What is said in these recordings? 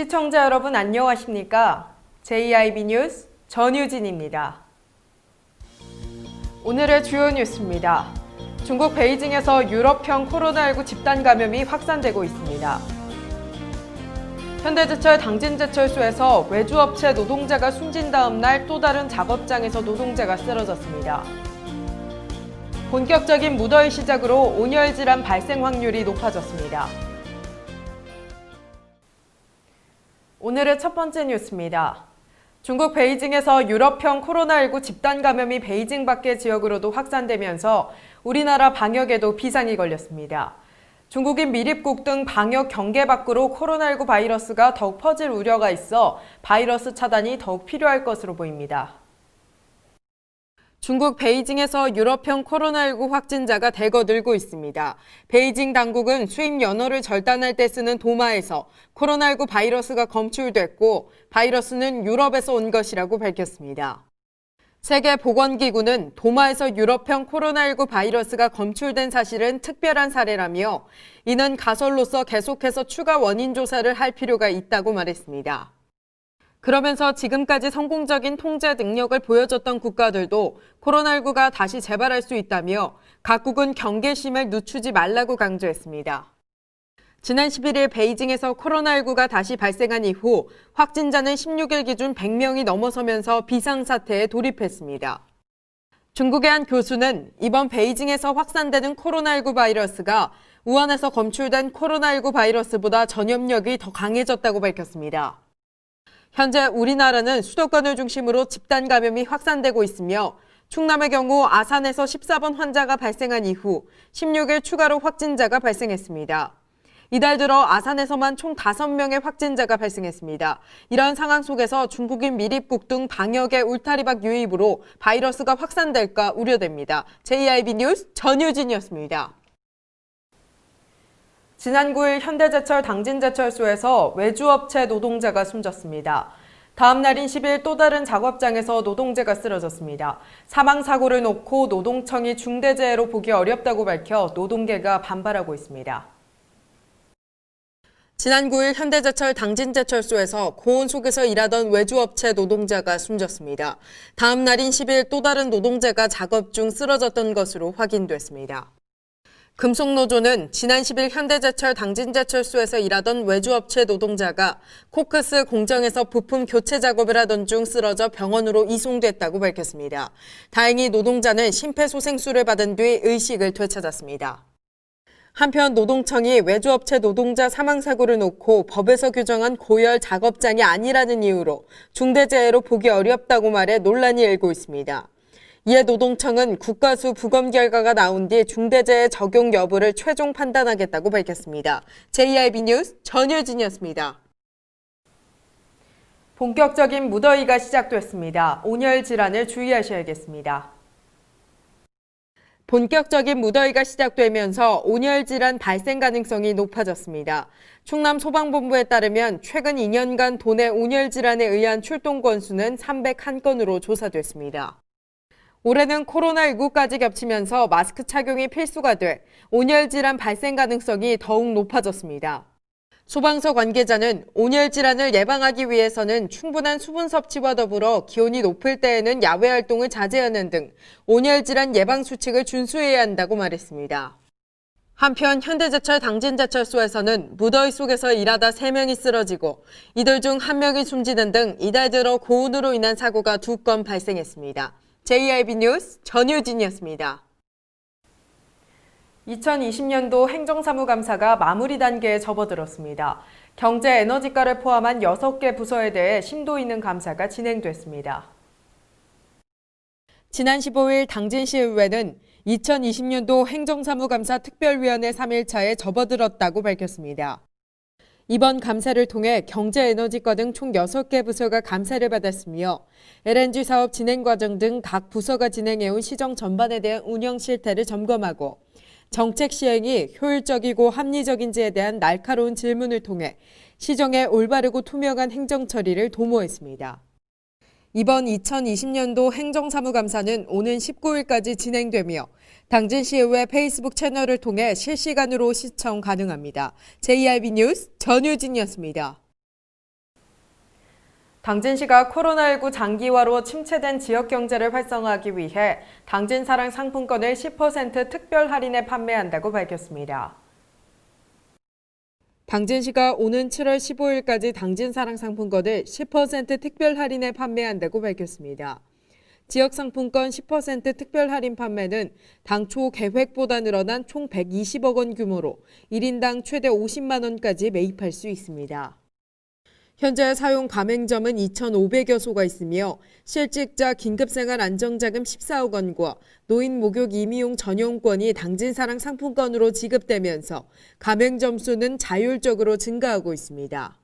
시청자 여러분 안녕하십니까? JIB 뉴스 전유진입니다. 오늘의 주요 뉴스입니다. 중국 베이징에서 유럽형 코로나19 집단 감염이 확산되고 있습니다. 현대제철 당진제철소에서 외주업체 노동자가 숨진 다음 날 또 다른 작업장에서 노동자가 쓰러졌습니다. 본격적인 무더위 시작으로 온열 질환 발생 확률이 높아졌습니다. 오늘의 첫 번째 뉴스입니다. 중국 베이징에서 유럽형 코로나19 집단 감염이 베이징 밖의 지역으로도 확산되면서 우리나라 방역에도 비상이 걸렸습니다. 중국인 밀입국 등 방역 경계 밖으로 코로나19 바이러스가 더욱 퍼질 우려가 있어 바이러스 차단이 더욱 필요할 것으로 보입니다. 중국 베이징에서 유럽형 코로나19 확진자가 대거 늘고 있습니다. 베이징 당국은 수입 연어를 절단할 때 쓰는 도마에서 코로나19 바이러스가 검출됐고 바이러스는 유럽에서 온 것이라고 밝혔습니다. 세계보건기구는 도마에서 유럽형 코로나19 바이러스가 검출된 사실은 특별한 사례라며 이는 가설로서 계속해서 추가 원인 조사를 할 필요가 있다고 말했습니다. 그러면서 지금까지 성공적인 통제 능력을 보여줬던 국가들도 코로나19가 다시 재발할 수 있다며 각국은 경계심을 늦추지 말라고 강조했습니다. 지난 11일 베이징에서 코로나19가 다시 발생한 이후 확진자는 16일 기준 100명이 넘어서면서 비상사태에 돌입했습니다. 중국의 한 교수는 이번 베이징에서 확산되는 코로나19 바이러스가 우한에서 검출된 코로나19 바이러스보다 전염력이 더 강해졌다고 밝혔습니다. 현재 우리나라는 수도권을 중심으로 집단 감염이 확산되고 있으며 충남의 경우 아산에서 14번 환자가 발생한 이후 16일 추가로 확진자가 발생했습니다. 이달 들어 아산에서만 총 5명의 확진자가 발생했습니다. 이런 상황 속에서 중국인 밀입국 등 방역의 울타리박 유입으로 바이러스가 확산될까 우려됩니다. JIB 뉴스 전유진이었습니다. 지난 9일 현대제철 당진제철소에서 외주업체 노동자가 숨졌습니다. 다음 날인 10일 또 다른 작업장에서 노동자가 쓰러졌습니다. 사망사고를 놓고 노동청이 중대재해로 보기 어렵다고 밝혀 노동계가 반발하고 있습니다. 지난 9일 현대제철 당진제철소에서 고온 속에서 일하던 외주업체 노동자가 숨졌습니다. 다음 날인 10일 또 다른 노동자가 작업 중 쓰러졌던 것으로 확인됐습니다. 금속노조는 지난 10일 현대제철 당진제철소에서 일하던 외주업체 노동자가 코크스 공정에서 부품 교체 작업을 하던 중 쓰러져 병원으로 이송됐다고 밝혔습니다. 다행히 노동자는 심폐소생술을 받은 뒤 의식을 되찾았습니다. 한편 노동청이 외주업체 노동자 사망사고를 놓고 법에서 규정한 고열 작업장이 아니라는 이유로 중대재해로 보기 어렵다고 말해 논란이 일고 있습니다. 이에 노동청은 국가수 부검 결과가 나온 뒤 중대재해 적용 여부를 최종 판단하겠다고 밝혔습니다. JIB 뉴스 전유진이었습니다. 본격적인 무더위가 시작됐습니다. 온열 질환을 주의하셔야겠습니다. 본격적인 무더위가 시작되면서 온열 질환 발생 가능성이 높아졌습니다. 충남 소방본부에 따르면 최근 2년간 도내 온열 질환에 의한 출동 건수는 301건으로 조사됐습니다. 올해는 코로나19까지 겹치면서 마스크 착용이 필수가 돼 온열 질환 발생 가능성이 더욱 높아졌습니다. 소방서 관계자는 온열 질환을 예방하기 위해서는 충분한 수분 섭취와 더불어 기온이 높을 때에는 야외 활동을 자제하는 등 온열 질환 예방 수칙을 준수해야 한다고 말했습니다. 한편 현대제철 당진제철소에서는 무더위 속에서 일하다 3명이 쓰러지고 이들 중 1명이 숨지는 등 이달 들어 고온으로 인한 사고가 2건 발생했습니다. JIB 뉴스 전유진이었습니다. 2020년도 행정사무감사가 마무리 단계에 접어들었습니다. 경제에너지과를 포함한 6개 부서에 대해 심도 있는 감사가 진행됐습니다. 지난 15일 당진시의회는 2020년도 행정사무감사 특별위원회 3일차에 접어들었다고 밝혔습니다. 이번 감사를 통해 경제에너지과 등 총 6개 부서가 감사를 받았으며 LNG 사업 진행 과정 등 각 부서가 진행해온 시정 전반에 대한 운영 실태를 점검하고 정책 시행이 효율적이고 합리적인지에 대한 날카로운 질문을 통해 시정의 올바르고 투명한 행정 처리를 도모했습니다. 이번 2020년도 행정사무감사는 오는 19일까지 진행되며 당진시의회 페이스북 채널을 통해 실시간으로 시청 가능합니다. JIB 뉴스 전유진이었습니다. 당진시가 코로나19 장기화로 침체된 지역 경제를 활성화하기 위해 당진사랑 상품권을 10% 특별 할인에 판매한다고 밝혔습니다. 당진시가 오는 7월 15일까지 당진사랑 상품권을 10% 특별 할인에 판매한다고 밝혔습니다. 지역 상품권 10% 특별 할인 판매는 당초 계획보다 늘어난 총 120억 원 규모로 1인당 최대 50만 원까지 매입할 수 있습니다. 현재 사용 가맹점은 2,500여 소가 있으며 실직자 긴급생활 안정자금 14억 원과 노인 목욕 임의용 전용권이 당진사랑 상품권으로 지급되면서 가맹점 수는 자율적으로 증가하고 있습니다.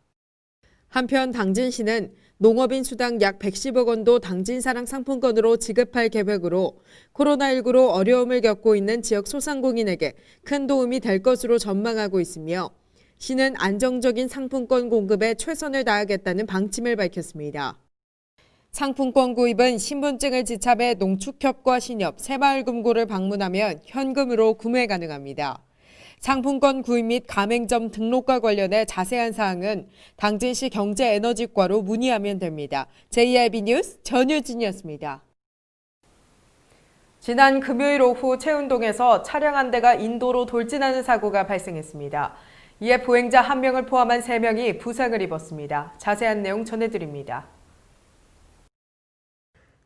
한편 당진시는 농업인 수당 약 110억 원도 당진사랑 상품권으로 지급할 계획으로 코로나19로 어려움을 겪고 있는 지역 소상공인에게 큰 도움이 될 것으로 전망하고 있으며 시는 안정적인 상품권 공급에 최선을 다하겠다는 방침을 밝혔습니다. 상품권 구입은 신분증을 지참해 농축협과 신협, 새마을금고를 방문하면 현금으로 구매 가능합니다. 상품권 구입 및 가맹점 등록과 관련해 자세한 사항은 당진시 경제에너지과로 문의하면 됩니다. JIB 뉴스 전유진이었습니다. 지난 금요일 오후 채운동에서 차량 한 대가 인도로 돌진하는 사고가 발생했습니다. 이에 보행자 1명을 포함한 3명이 부상을 입었습니다. 자세한 내용 전해드립니다.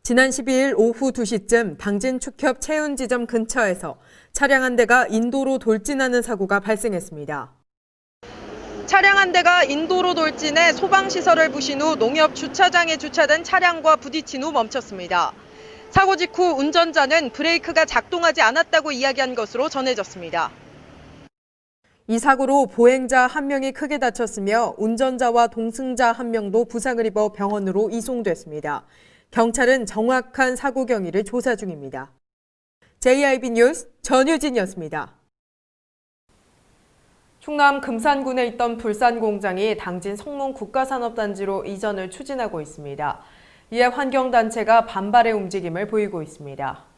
지난 12일 오후 2시쯤 당진 축협 채운 지점 근처에서 차량 한 대가 인도로 돌진하는 사고가 발생했습니다. 차량 한 대가 인도로 돌진해 소방시설을 부신 후 농협 주차장에 주차된 차량과 부딪힌 후 멈췄습니다. 사고 직후 운전자는 브레이크가 작동하지 않았다고 이야기한 것으로 전해졌습니다. 이 사고로 보행자 1명이 크게 다쳤으며 운전자와 동승자 1명도 부상을 입어 병원으로 이송됐습니다. 경찰은 정확한 사고 경위를 조사 중입니다. JIB 뉴스 전유진이었습니다. 충남 금산군에 있던 불산 공장이 당진 성문 국가산업단지로 이전을 추진하고 있습니다. 이에 환경단체가 반발의 움직임을 보이고 있습니다.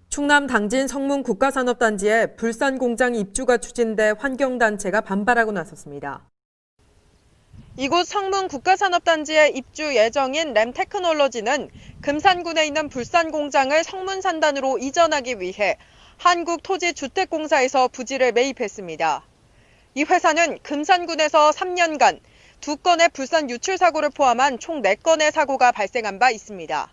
충남 당진 성문 국가산업단지에 불산 공장 입주가 추진돼 환경단체가 반발하고 나섰습니다. 이곳 성문 국가산업단지에 입주 예정인 램테크놀로지는 금산군에 있는 불산 공장을 성문산단으로 이전하기 위해 한국토지주택공사에서 부지를 매입했습니다. 이 회사는 금산군에서 3년간 2건의 불산 유출 사고를 포함한 총 4건의 사고가 발생한 바 있습니다.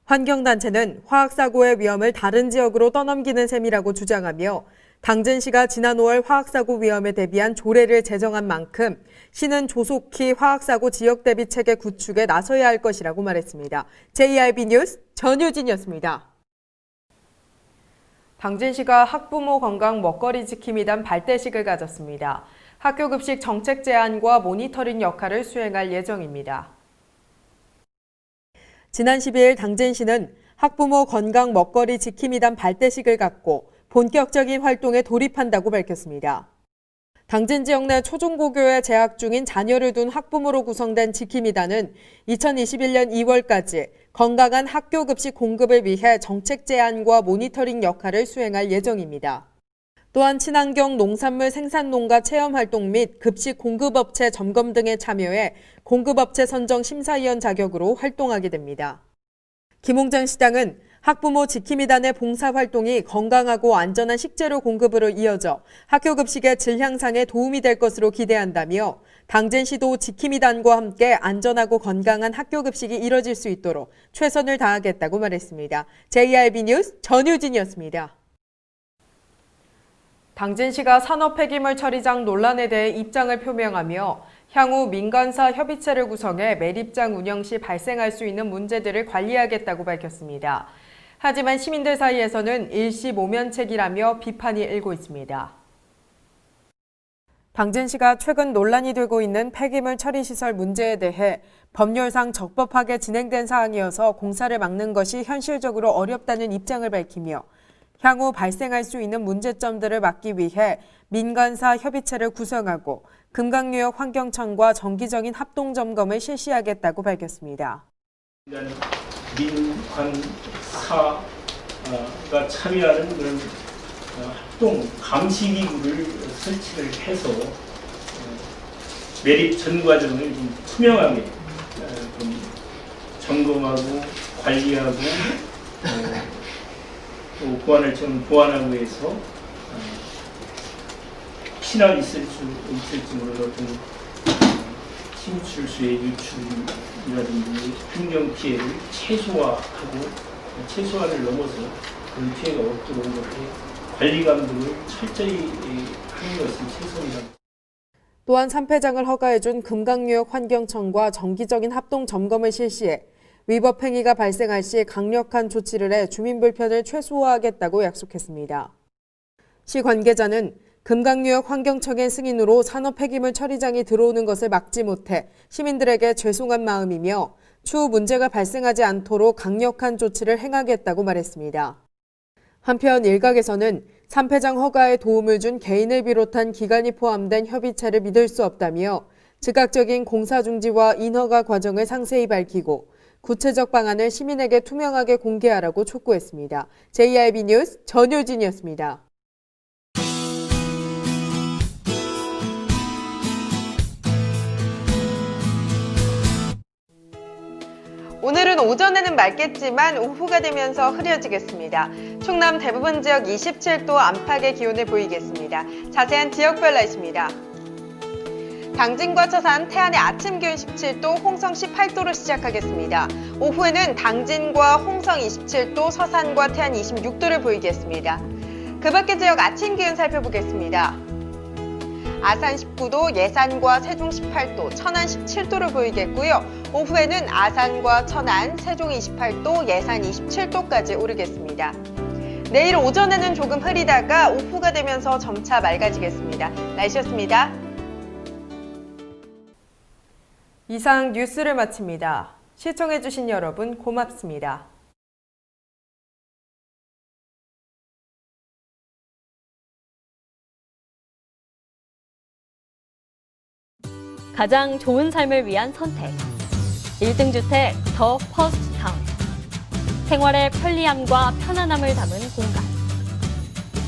환경단체는 화학사고의 위험을 다른 지역으로 떠넘기는 셈이라고 주장하며 당진시가 지난 5월 화학사고 위험에 대비한 조례를 제정한 만큼 시는 조속히 화학사고 지역 대비 체계 구축에 나서야 할 것이라고 말했습니다. JIB 뉴스 전유진이었습니다. 당진시가 학부모 건강 먹거리 지킴이단 발대식을 가졌습니다. 학교급식 정책 제안과 모니터링 역할을 수행할 예정입니다. 지난 12일 당진시는 학부모 건강 먹거리 지킴이단 발대식을 갖고 본격적인 활동에 돌입한다고 밝혔습니다. 당진 지역 내 초중고교에 재학 중인 자녀를 둔 학부모로 구성된 지킴이단은 2021년 2월까지 건강한 학교 급식 공급을 위해 정책 제안과 모니터링 역할을 수행할 예정입니다. 또한 친환경 농산물 생산농가 체험활동 및 급식 공급업체 점검 등에 참여해 공급업체 선정 심사위원 자격으로 활동하게 됩니다. 김홍장 시장은 학부모 지킴이단의 봉사활동이 건강하고 안전한 식재료 공급으로 이어져 학교 급식의 질 향상에 도움이 될 것으로 기대한다며 당진시도 지킴이단과 함께 안전하고 건강한 학교 급식이 이뤄질 수 있도록 최선을 다하겠다고 말했습니다. JIB 뉴스 전유진이었습니다. 당진시가 산업폐기물 처리장 논란에 대해 입장을 표명하며 향후 민간사 협의체를 구성해 매립장 운영 시 발생할 수 있는 문제들을 관리하겠다고 밝혔습니다. 하지만 시민들 사이에서는 일시모면책이라며 비판이 일고 있습니다. 당진시가 최근 논란이 되고 있는 폐기물 처리시설 문제에 대해 법률상 적법하게 진행된 사항이어서 공사를 막는 것이 현실적으로 어렵다는 입장을 밝히며 향후 발생할 수 있는 문제점들을 막기 위해 민간사 협의체를 구성하고 금강유역 환경청과 정기적인 합동점검을 실시하겠다고 밝혔습니다. 민관사가 참여하는 그런 합동 감시기구를 설치를 해서 매립 전 과정을 좀 투명하게 좀 점검하고 관리하고 또 보안을 좀 보완하고 해서 혹시나 있을지 모르는 어떤 침출수의 유출이라든지 환경 피해를 최소화를 넘어서 그런 피해가 없도록 이렇게 관리 감독을 철저히 하는 것이 최선이다. 또한 산패장을 허가해준 금강유역 환경청과 정기적인 합동 점검을 실시해 위법 행위가 발생할 시 강력한 조치를 해 주민 불편을 최소화하겠다고 약속했습니다. 시 관계자는 금강유역 환경청의 승인으로 산업 폐기물 처리장이 들어오는 것을 막지 못해 시민들에게 죄송한 마음이며 추후 문제가 발생하지 않도록 강력한 조치를 행하겠다고 말했습니다. 한편 일각에서는 산패장 허가에 도움을 준 개인을 비롯한 기관이 포함된 협의체를 믿을 수 없다며 즉각적인 공사 중지와 인허가 과정을 상세히 밝히고 구체적 방안을 시민에게 투명하게 공개하라고 촉구했습니다. JIB 뉴스 전효진이었습니다. 오늘은 오전에는 맑겠지만 오후가 되면서 흐려지겠습니다. 충남 대부분 지역 27도 안팎의 기온을 보이겠습니다. 자세한 지역별 날씨입니다. 당진과 처산, 태안의 아침 기온 17도, 홍성 18도로 시작하겠습니다. 오후에는 당진과 홍성 27도, 서산과 태안 26도를 보이겠습니다. 그 밖의 지역 아침 기온 살펴보겠습니다. 아산 19도, 예산과 세종 18도, 천안 17도를 보이겠고요. 오후에는 아산과 천안, 세종 28도, 예산 27도까지 오르겠습니다. 내일 오전에는 조금 흐리다가 오후가 되면서 점차 맑아지겠습니다. 날씨였습니다. 이상 뉴스를 마칩니다. 시청해주신 여러분 고맙습니다. 가장 좋은 삶을 위한 선택. 1등 주택 더 퍼스트 타운. 생활의 편리함과 편안함을 담은 공간.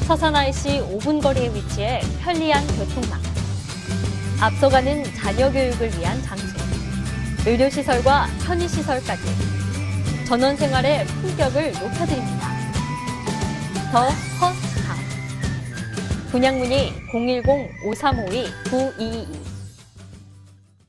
서산 IC 5분 거리에 위치해 편리한 교통망. 앞서가는 자녀 교육을 위한 장소. 의료시설과 편의시설까지. 전원 생활의 품격을 높여드립니다. 더 퍼스트 타운. 분양 문의 010-5352-9222